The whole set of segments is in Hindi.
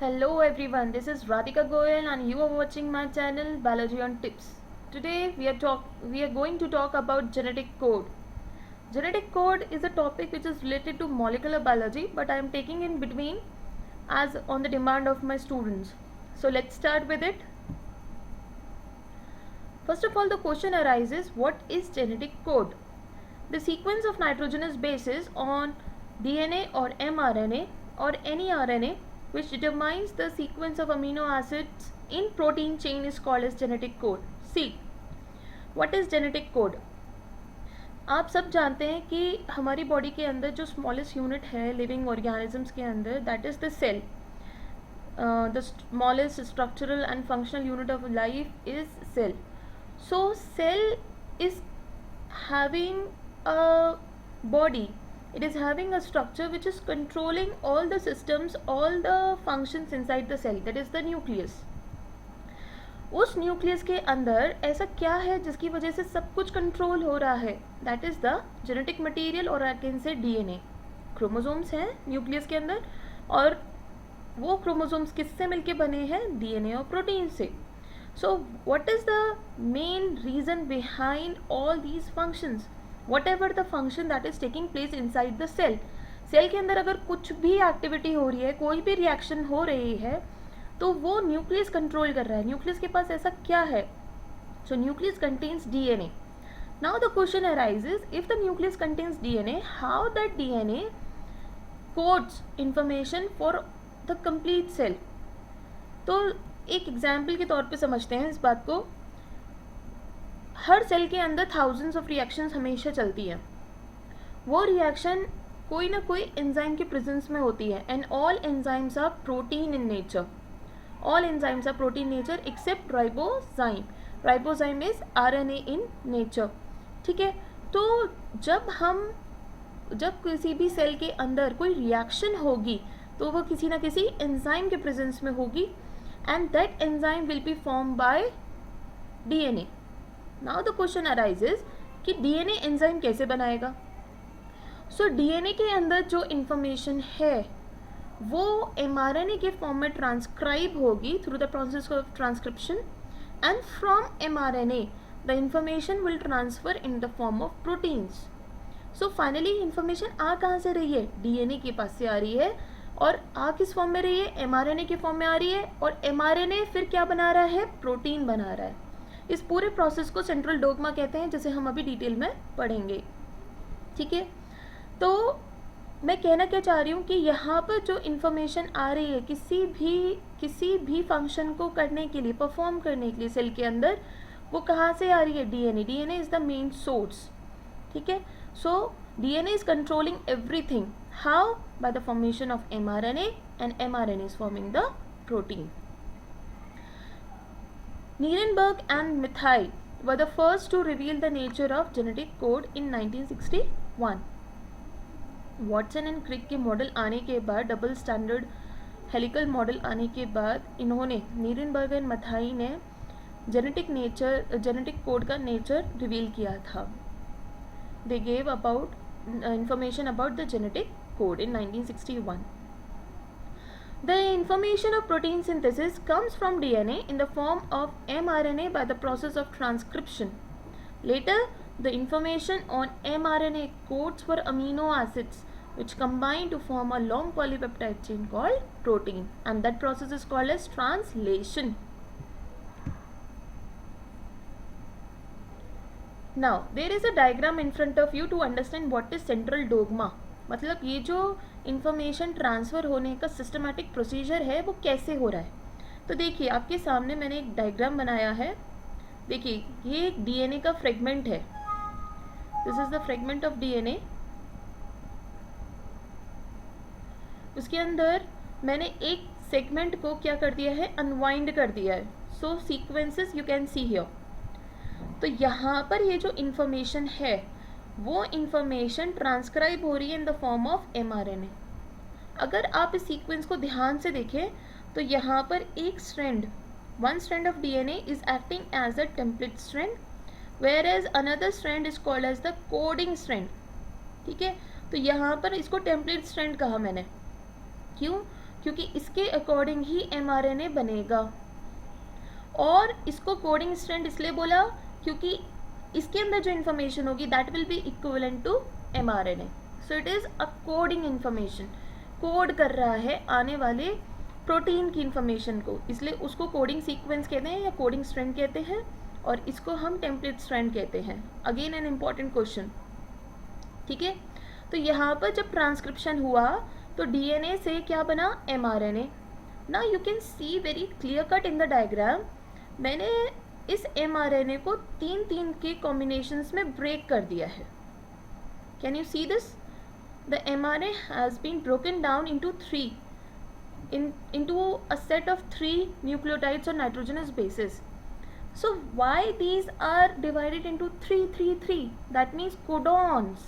Hello everyone, this is Radhika Goyal and you are watching my channel Biology on Tips. Today we are going to talk about genetic code. Genetic code is a topic which is related to molecular biology, but I am taking in between as on the demand of my students. So let's start with it. First of all, the question arises, what is genetic code? The sequence of nitrogenous bases on DNA or mRNA or any RNA which determines the sequence of amino acids in protein chain is called as genetic code. See, what is genetic code? आप सब जानते हैं कि हमारी बॉडी के अंदर जो स्मॉलेस्ट यूनिट है लिविंग ऑर्गेनिजम्स के अंदर, that is the cell. The smallest structural and functional unit of life is cell. So cell is having a body, it is having a structure which is controlling all the systems, all the functions inside the cell, that is the nucleus. उस न्यूक्लियस के अंदर ऐसा क्या है जिसकी वजह से सब कुछ कंट्रोल हो रहा है? That is the genetic material, और I can say DNA. Chromosomes हैं न्यूक्लियस के अंदर, और वो क्रोमोसोम्स किससे मिलके बने हैं? डीएनए और प्रोटीन से. So what is the main reason behind all these functions? Whatever the function that is taking place inside the cell. Cell के अंदर अगर कुछ भी एक्टिविटी हो रही है, कोई भी रिएक्शन हो रही है, तो वो न्यूक्लियस कंट्रोल कर रहा है. न्यूक्लियस के पास ऐसा क्या है? So nucleus contains DNA. Now the question arises, if the nucleus contains DNA, how that DNA codes information for the complete cell. तो एक एग्जाम्पल के तौर पे समझते हैं इस बात को. हर सेल के अंदर थाउजेंड्स ऑफ रिएक्शंस हमेशा चलती हैं. वो रिएक्शन कोई ना कोई एंजाइम के प्रेजेंस में होती है, and all enzymes are protein in nature. All enzymes are protein nature except ribozyme. Ribozyme is RNA in nature. ठीक है. तो जब किसी भी सेल के अंदर कोई रिएक्शन होगी तो वो किसी ना किसी एंजाइम के प्रेजेंस में होगी, and that enzyme will be form by DNA. Now the question arises कि डीएनए एंजाइम कैसे बनाएगा. सो डीएनए के अंदर जो इंफॉर्मेशन है वो एमआरएनए के फॉर्म में ट्रांसक्राइब होगी through the process of transcription, and from mRNA the information will transfer in the form of proteins. So finally information आ कहाँ से रही है? डीएनए के पास से आ रही है, और आ किस फॉर्म में रही है? एमआरएनए के फॉर्म में आ रही है, और एमआरएनए फिर क्या बना रहा है? प्रोटीन बना रहा है. इस पूरे प्रोसेस को सेंट्रल डोग्मा कहते हैं, जिसे हम अभी डिटेल में पढ़ेंगे. ठीक है. तो मैं कहना क्या चाह रही हूँ कि यहाँ पर जो इन्फॉर्मेशन आ रही है किसी भी फंक्शन को करने के लिए, परफॉर्म करने के लिए सेल के अंदर, वो कहाँ से आ रही है? DNA. DNA is the main source. ठीक है. So DNA is controlling everything. How? By the formation of mRNA, and mRNA is forming the protein. Nierenberg and Mathai were the first to reveal the nature of genetic code in 1961. Watson and Crick के मॉडल आने के बाद, डबल स्टैंडर्ड हेलिकल मॉडल आने के बाद, इन्होंने नीरेनबर्ग एंड मथाई ने जेनेटिक कोड का नेचर रिवील किया था. They gave about information about the genetic code in 1961. The information of protein synthesis comes from DNA in the form of mRNA by the process of transcription. Later, the information on mRNA codes for amino acids which combine to form a long polypeptide chain called protein, and that process is called as translation. Now, there is a diagram in front of you to understand what is central dogma. मतलब ये जो इंफॉर्मेशन ट्रांसफ़र होने का सिस्टमैटिक प्रोसीजर है वो कैसे हो रहा है. तो देखिए, आपके सामने मैंने एक डायग्राम बनाया है. देखिए, ये एक डीएनए का फ्रेगमेंट है. This is the fragment of DNA. उसके अंदर मैंने एक सेगमेंट को क्या कर दिया है? अनवाइंड कर दिया है. So sequences you can see here. तो यहाँ पर ये जो इंफॉर्मेशन है वो इंफॉर्मेशन ट्रांसक्राइब हो रही है इन द फॉर्म ऑफ एमआरएनए. अगर आप इस सीक्वेंस को ध्यान से देखें तो यहाँ पर एक strand, one strand of DNA is acting as a template strand, whereas another strand is called as the coding strand. ठीक है. तो यहाँ पर इसको टेम्पलेट स्ट्रैंड कहा मैंने. क्यों? क्योंकि इसके अकॉर्डिंग ही mRNA बनेगा। और इसको कोडिंग स्ट्रैंड इसलिए बोला क्योंकि इसके अंदर जो इन्फॉर्मेशन होगी that will be equivalent to mRNA। So it is a coding information, code कर रहा है आने वाले प्रोटीन की इन्फॉर्मेशन को, इसलिए उसको कोडिंग सीक्वेंस कहते हैं या कोडिंग स्ट्रैंड कहते हैं, और इसको हम टेम्पलेट स्ट्रैंड कहते हैं। अगेन एन इम्पॉर्टेंट क्वेश्चन, ठीक है। तो यहाँ पर जब ट्रांसक्रिप्शन हुआ तो डीएनए से क्या बना, mRNA। ना you can C very clear cut in the diagram, मैंने इस mRNA को 3 के कॉम्बिनेशंस में ब्रेक कर दिया है। Can you see this, the mRNA has been broken down into 3 into a set of 3 nucleotides or nitrogenous bases. So why these are divided into 3? That means codons.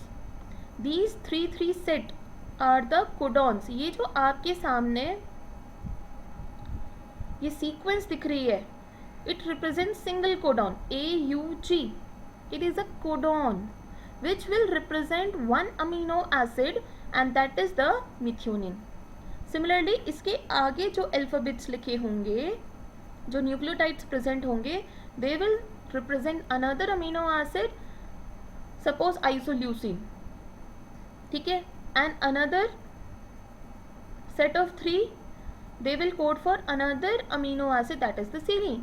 These 3 set are the codons. ये जो आपके सामने ये सीक्वेंस दिख रही है, it represents single codon AUG. It is a codon which will represent one amino acid and that is the methionine. Similarly इसके आगे जो अल्फ़ाबेट्स लिखे होंगे, जो न्यूक्लियोटाइड्स प्रेजेंट होंगे, they will represent another amino acid, suppose isoleucine, ठीक है, and another set of 3 they will code for another amino acid, that is the serine.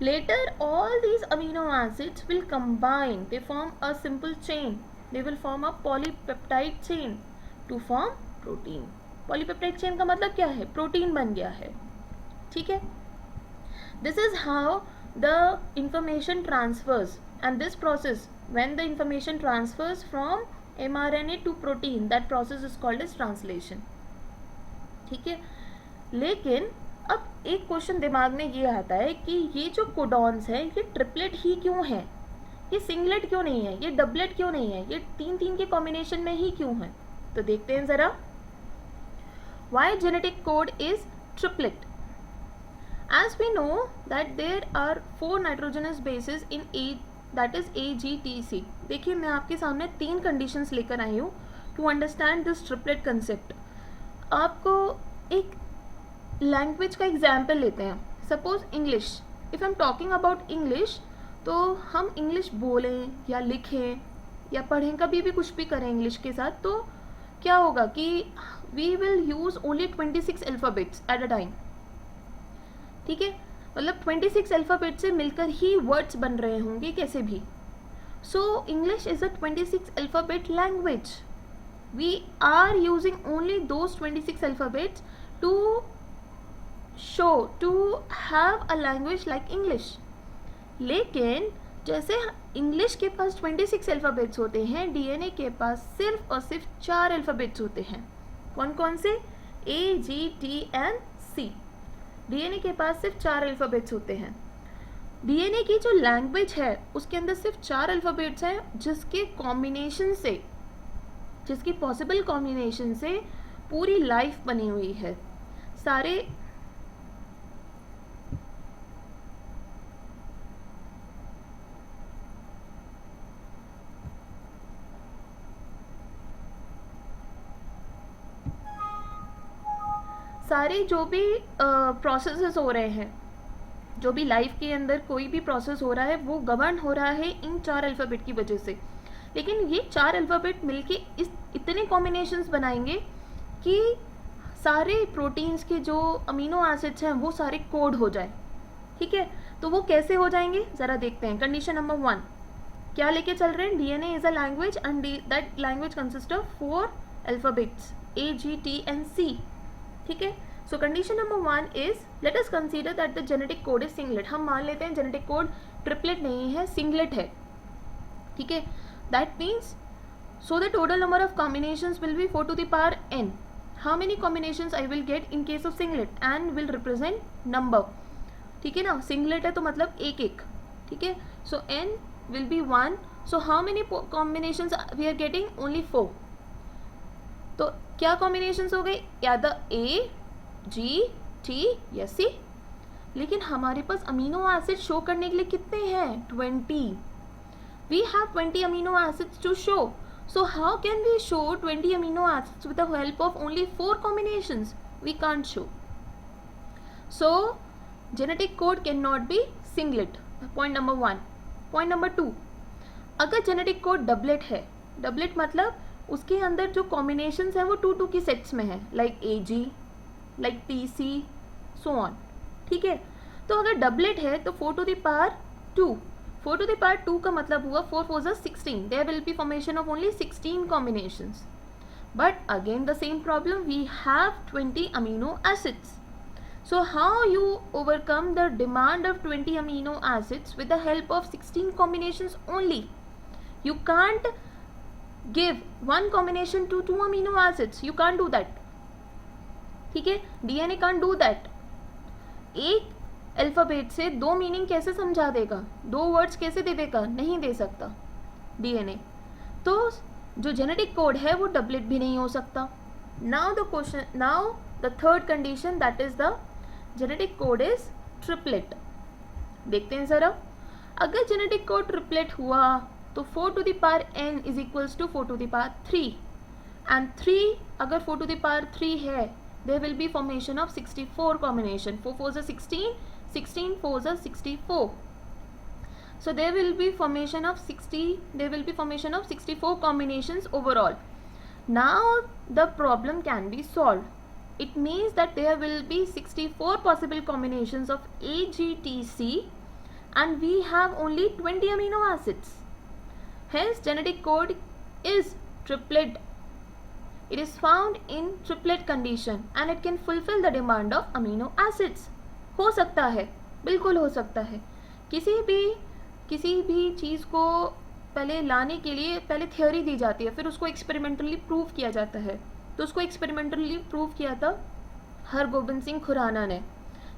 Later all these amino acids will combine, they form a simple chain, they will form a polypeptide chain to form protein. Polypeptide chain का मतलब क्या है, प्रोटीन बन गया है, ठीक है। This is how the information transfers, and this process when the information transfers from mRNA to protein, that process is called as translation, ठीक है। लेकिन अब एक क्वेश्चन दिमाग में ये आता है कि ये जो कोडॉन्स है ये ट्रिपलेट ही क्यों है, ये सिंगलेट क्यों नहीं है, ये डबलेट क्यों नहीं है, ये 3 के कॉम्बिनेशन में ही क्यों है। तो देखते हैं ज़रा, why genetic code is triplet. As we know that there are 4 nitrogenous bases in A, that is AGTC. देखिए मैं आपके सामने 3 कंडीशंस लेकर आई हूँ to understand this triplet concept. आपको एक लैंग्वेज का एग्जाम्पल लेते हैं, suppose English. If I am talking about English, तो हम इंग्लिश बोलें या लिखें या पढ़ें, कभी भी कुछ भी करें इंग्लिश के साथ, तो क्या होगा कि we will use only 26 alphabets at a time, ठीक है, मतलब 26 अल्फ़ाबेट से मिलकर ही वर्ड्स बन रहे होंगे कैसे भी। So English is a 26 alphabet language, we are using only those 26 alphabets to show to have a language like English. लेकिन जैसे इंग्लिश के पास 26 अल्फ़ाबेट्स होते हैं, डीएनए के पास सिर्फ और सिर्फ 4 अल्फ़ाबेट्स होते हैं। कौन कौन से, A, G, T and C। DNA के पास सिर्फ 4 अल्फ़ाबेट्स होते हैं। डीएनए की जो लैंग्वेज है उसके अंदर सिर्फ 4 अल्फ़ाबेट्स हैं, जिसके कॉम्बिनेशन से, जिसकी पॉसिबल कॉम्बिनेशन से पूरी लाइफ बनी हुई है। सारे सारे जो भी प्रोसेसेस हो रहे हैं, जो भी लाइफ के अंदर कोई भी प्रोसेस हो रहा है, वो गवर्न हो रहा है इन 4 अल्फ़ाबेट की वजह से। लेकिन ये 4 अल्फ़ाबेट मिलके इस इतने कॉम्बिनेशंस बनाएंगे कि सारे प्रोटीन्स के जो अमीनो एसिड्स हैं वो सारे कोड हो जाए, ठीक है। तो वो कैसे हो जाएंगे ज़रा देखते हैं। कंडीशन नंबर 1 क्या लेके चल रहे हैं, DNA is a language and that language consist of 4 alphabets A, G, T and C, ठीक है। सो condition number 1 is, let us consider that the genetic code is singlet. हम मान लेते हैं जेनेटिक कोड ट्रिपलेट नहीं है, सिंगलेट है, ठीक है। That means so the total number of combinations will be 4 to the power n. How many combinations I will get in case of singlet, n will represent number, ठीक है ना। सिंगलेट है तो मतलब एक एक, ठीक है। So n will be 1. So how many combinations we are getting, only 4. तो क्या कॉम्बिनेशंस हो गए, या द A, G, T या C। लेकिन हमारे पास अमीनो एसिड शो करने के लिए कितने हैं, 20. We have 20 amino acids to show. So how can we show 20 amino acids with the help of only 4 combinations? we can't show. So genetic code cannot be singlet. Point number 1. Point number 2, अगर जेनेटिक कोड डबलेट है, डबलेट मतलब उसके अंदर जो कॉम्बिनेशंस हैं वो 2 की सेट्स में है, like AG, like TC, so on. ठीक है, तो अगर डबलेट है तो 4 to the power 2. 4 to the power 2 का मतलब हुआ 4 4 16. There will be formation of only 16 combinations. But again the same problem, we have 20 amino acids. So how you overcome the demand of 20 amino acids with the help of 16 combinations only? You can't give one combination to 2 amino acids. You can't do that. ठीक है, DNA can't do that. एक अल्फाबेट से 2 मीनिंग कैसे समझा देगा, 2 वर्ड्स कैसे दे देगा, नहीं दे सकता DNA. तो जो जेनेटिक कोड है वो डबलेट भी नहीं हो सकता. Now the third condition, that is the genetic code is triplet. देखते हैं ज़रा, अगर जेनेटिक कोड ट्रिपलेट हुआ तो 4 to the power n is equals to 4 to the power 3. And 3 अगर 4 to the power 3 है, there will be formation of 64 combination. 4 4 16, 16 4 64. So there will be formation of 64 combinations overall. Now the problem can be solved. It means that there will be 64 possible combinations of AGTC and we have only 20 amino acids. Hence genetic code is triplet. It is found in triplet condition and it can fulfill the demand of amino acids. हो सकता है, बिल्कुल हो सकता है. किसी भी चीज़ को पहले लाने के लिए पहले थ्योरी दी जाती है, फिर उसको एक्सपेरिमेंटली प्रूव किया जाता है. तो उसको एक्सपेरिमेंटली प्रूव किया था हरगोबिंद सिंह खुराना ने,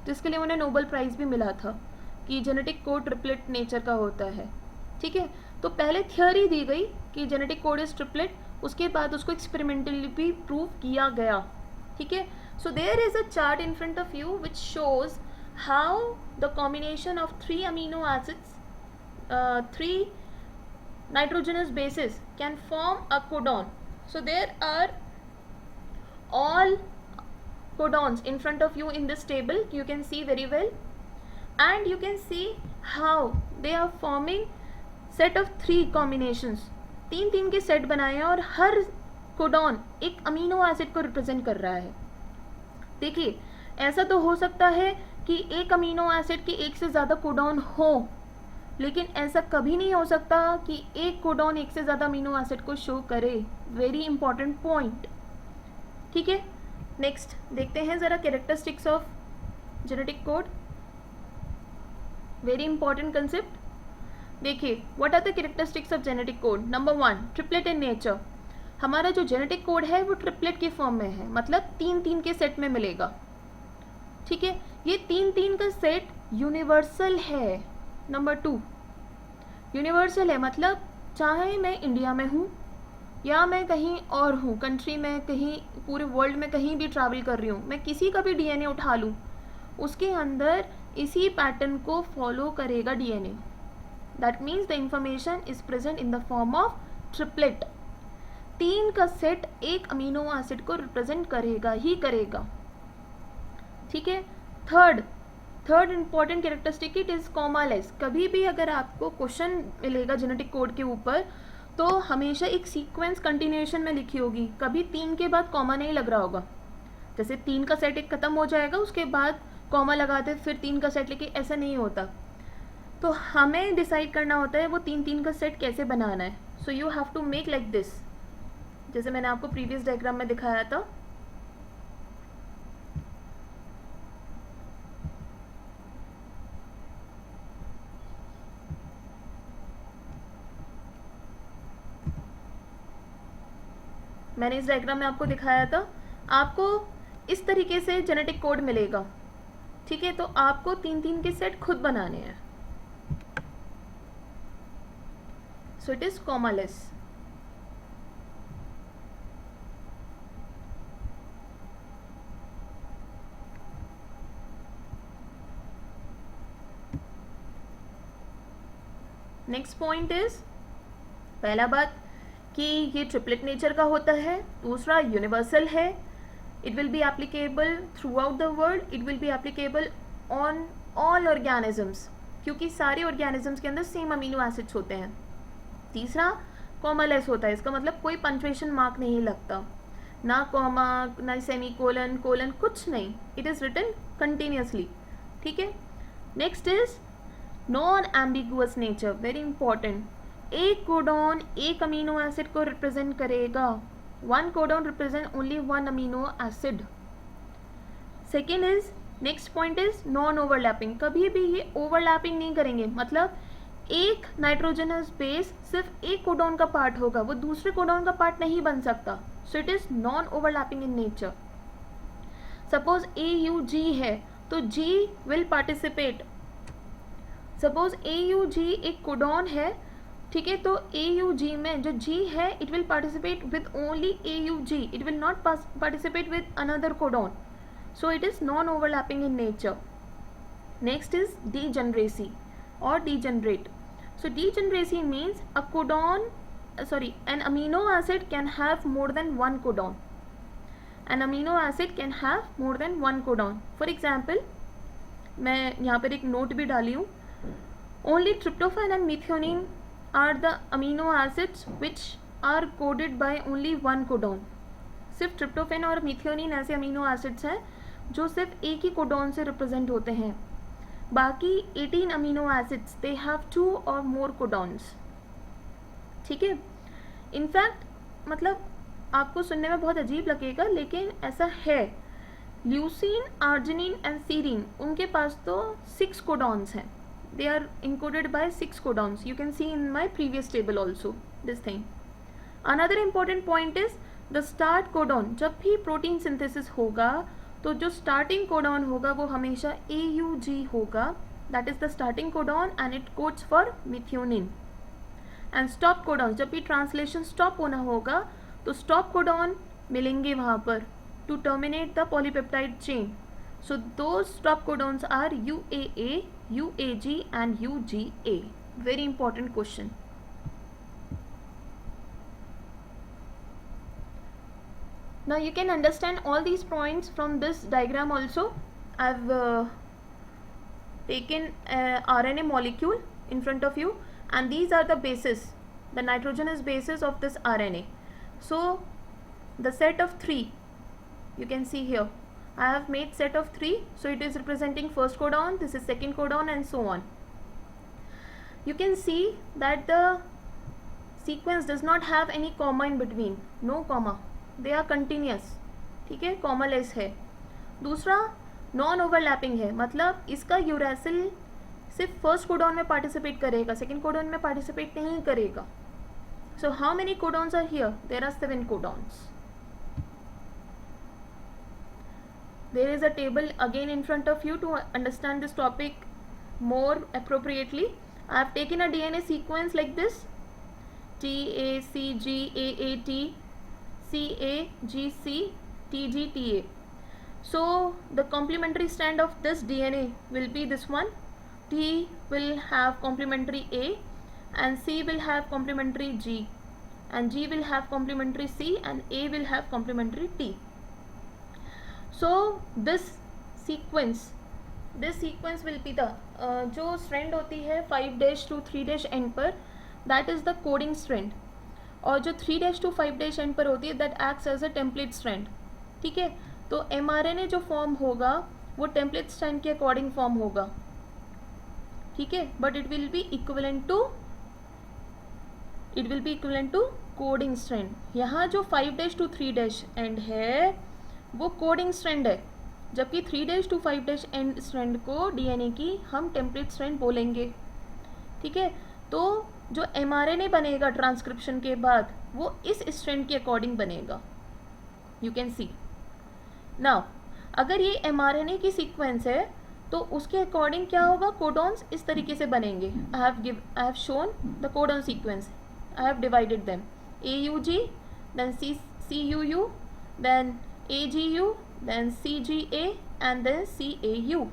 जिसके लिए उन्हें नोबेल प्राइज़ भी मिला था कि जेनेटिक कोड ट्रिपलेट नेचर का होता है. ठीक है, तो पहले थ्योरी दी गई कि जेनेटिक कोड इज ट्रिपलेट, उसके बाद उसको एक्सपेरिमेंटली भी प्रूव किया गया. ठीक है, so there is a chart in front of you which shows how the combination of 3 amino acids, 3 nitrogenous bases can form a codon. So there are all codons in front of you in this table, you can see very well, and you can see how they are forming set of 3 combinations. 3 के सेट बनाए हैं और हर कोडॉन एक अमीनो एसिड को रिप्रेजेंट कर रहा है. देखिए, ऐसा तो हो सकता है कि एक अमीनो एसिड के एक से ज़्यादा कोडॉन हो, लेकिन ऐसा कभी नहीं हो सकता कि एक कोडॉन एक से ज़्यादा अमीनो एसिड को शो करे. Very important point. ठीक है, नेक्स्ट देखते हैं ज़रा characteristics of genetic code. Very important concept. देखिए, what are the characteristics of genetic code. Number 1, triplet in nature. हमारा जो जेनेटिक कोड है वो ट्रिपलेट की फॉर्म में है, मतलब 3 के सेट में मिलेगा. ठीक है, ये 3 का सेट यूनिवर्सल है. नंबर 2, यूनिवर्सल है मतलब चाहे मैं इंडिया में हूँ या मैं कहीं और हूँ कंट्री में, कहीं पूरे वर्ल्ड में कहीं भी ट्रैवल कर रही हूँ, मैं किसी का भी DNA उठा लूँ, उसके अंदर इसी पैटर्न को फॉलो करेगा DNA. That means the information is present in the form of triplet. 3 का सेट एक अमीनो एसिड को रिप्रेजेंट करेगा ही करेगा. ठीक है, third important characteristic, it is commaless. कभी भी अगर आपको क्वेश्चन मिलेगा जेनेटिक कोड के ऊपर तो हमेशा एक सीक्वेंस कंटिन्यूएशन में लिखी होगी, कभी 3 के बाद कॉमा नहीं लग रहा होगा. जैसे 3 का सेट एक ख़त्म हो जाएगा, उसके बाद कॉमा लगाते फिर 3 का सेट लेके, ऐसा नहीं होता. तो हमें डिसाइड करना होता है वो 3 का सेट कैसे बनाना है. So you have to make like this, जैसे मैंने आपको प्रीवियस डायग्राम में दिखाया था. मैंने इस डायग्राम में आपको दिखाया था. आपको इस तरीके से जेनेटिक कोड मिलेगा. ठीक है, तो आपको 3 के सेट खुद बनाने हैं. So it is commaless. Next point is, पहला बात कि ये ट्रिपलेट नेचर का होता है. दूसरा, यूनिवर्सल है. It will be applicable throughout the world. It will be applicable on all organisms, क्योंकि सारे organisms के अंदर सेम अमीनो एसिड्स होते हैं. तीसरा कॉमालेस होता है, इसका मतलब कोई पंक्चुएशन मार्क नहीं लगता, ना कॉमा ना सेमी कोलन कोलन कुछ नहीं, इट इज़ रिटन कंटिन्यूसली. ठीक है. Next is non ambiguous nature, very important. एक कोडॉन एक अमीनो एसिड को रिप्रेजेंट करेगा. One codon represent only one amino acid. Second is next point is non overlapping. कभी भी ये ओवरलैपिंग नहीं करेंगे, मतलब एक नाइट्रोजनस बेस सिर्फ एक कोडॉन का पार्ट होगा, वो दूसरे कोडॉन का पार्ट नहीं बन सकता. So it is non overlapping in nature. Suppose AUG है तो G will participate. Suppose AUG एक कोडॉन है, ठीक है, तो AUG में जो G है it will participate with only AUG, it will not participate with another codon. So it is non overlapping in nature. Next is degeneracy or degenerate. So degeneracy means an amino acid can have more than one codon. An amino acid can have more than one codon. For example, मैं यहाँ पर एक नोट भी डाली हूँ. Only tryptophan and methionine are the amino acids which are coded by only one codon. सिर्फ tryptophan और methionine ऐसे अमीनो एसिड्स हैं जो सिर्फ एक ही कोडॉन से रिप्रेजेंट होते हैं. बाकी 18 अमीनो एसिड्स दे हैव 2 और मोर कोडॉन्स. ठीक है. इनफैक्ट मतलब आपको सुनने में बहुत अजीब लगेगा लेकिन ऐसा है. ल्यूसीन, आर्जिनिन एंड सीरीन, उनके पास तो 6 कोडॉन्स हैं. They are encoded by 6 codons. You can see in my previous table also this thing. Another important point is the start codon. जब भी प्रोटीन सिंथेसिस होगा तो जो स्टार्टिंग कोडॉन होगा वो हमेशा AUG होगा. That is the starting codon and it codes for methionine. And stop codon, जब भी ट्रांसलेशन स्टॉप होना होगा तो स्टॉप कोडॉन मिलेंगे वहाँ पर to terminate the polypeptide chain. So दो stop codons are UAA, UAG and UGA. Very important question. Now you can understand all these points from this diagram also. I've taken RNA molecule in front of you and these are the bases, the nitrogenous bases of this RNA. So the set of 3 you can see here. I have made set of 3, so it is representing first codon, this is second codon and so on. You can see that the sequence does not have any comma in between, no comma. They are continuous. ठीक है. कॉमालेस है. दूसरा नॉन ओवरलैपिंग है, मतलब इसका यूरेसिल सिर्फ फर्स्ट कोडॉन में पार्टिसिपेट करेगा, सेकेंड कोडॉन में पार्टिसिपेट नहीं करेगा. So how many codons are here? There are 7 codons. There is a table again in front of you to understand this topic more appropriately. I have taken a DNA sequence like this, TACGAAT CAGC TGTA. So the complementary strand of this DNA will be this one. T will have complementary A and C will have complementary G and G will have complementary C and A will have complementary T. So this sequence will be the जो strand होती है 5' to 3' end पर, that is the coding strand. और जो 3' to 5' एंड पर होती है that acts as a template strand. ठीक है. तो mRNA जो फॉर्म होगा वो टेम्पलेट स्ट्रैंड के अकॉर्डिंग फॉर्म होगा. ठीक है. But it will be equivalent to coding strand. यहाँ जो 5' to 3' एंड है वो कोडिंग स्ट्रैंड है, जबकि 3' to 5' एंड स्ट्रैंड को DNA की हम टेम्पलेट स्ट्रैंड बोलेंगे. ठीक है. तो जो mRNA बनेगा ट्रांसक्रिप्शन के बाद वो इस स्ट्रैंड के अकॉर्डिंग बनेगा. You can C now. अगर ये mRNA की सीक्वेंस है तो उसके अकॉर्डिंग क्या होगा? कोडॉन्स इस तरीके से बनेंगे. I have shown the codon sequence. I have divided them. AUG, then CUU, then AGU, then CGA and then CAU.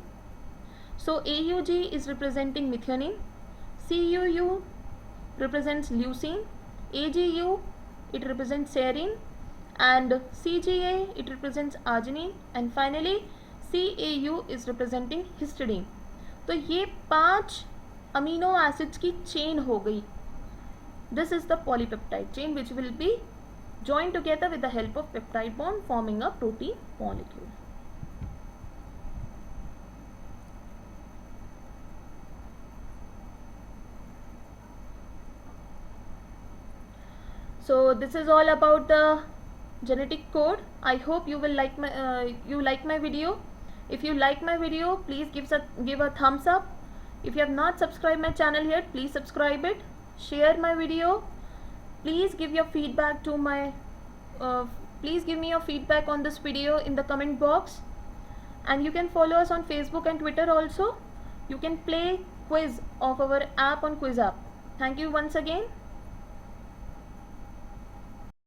So AUG is representing methionine, CUU represents leucine, AGU it represents serine and CGA, it represents arginine, and finally CAU is representing histidine. तो ये 5 अमीनो एसिड्स की चेन हो गई. This is the polypeptide chain which will be joined together with the help of peptide bond, forming a protein molecule. So this is all about the genetic code. I hope you will like my video. If you like my video, please give a thumbs up. If you have not subscribed my channel yet, please subscribe it. Share my video. Please give your feedback to my please give me your feedback on this video in the comment box, and you can follow us on Facebook and Twitter also. You can play quiz of our app on Quiz app. Thank you once again.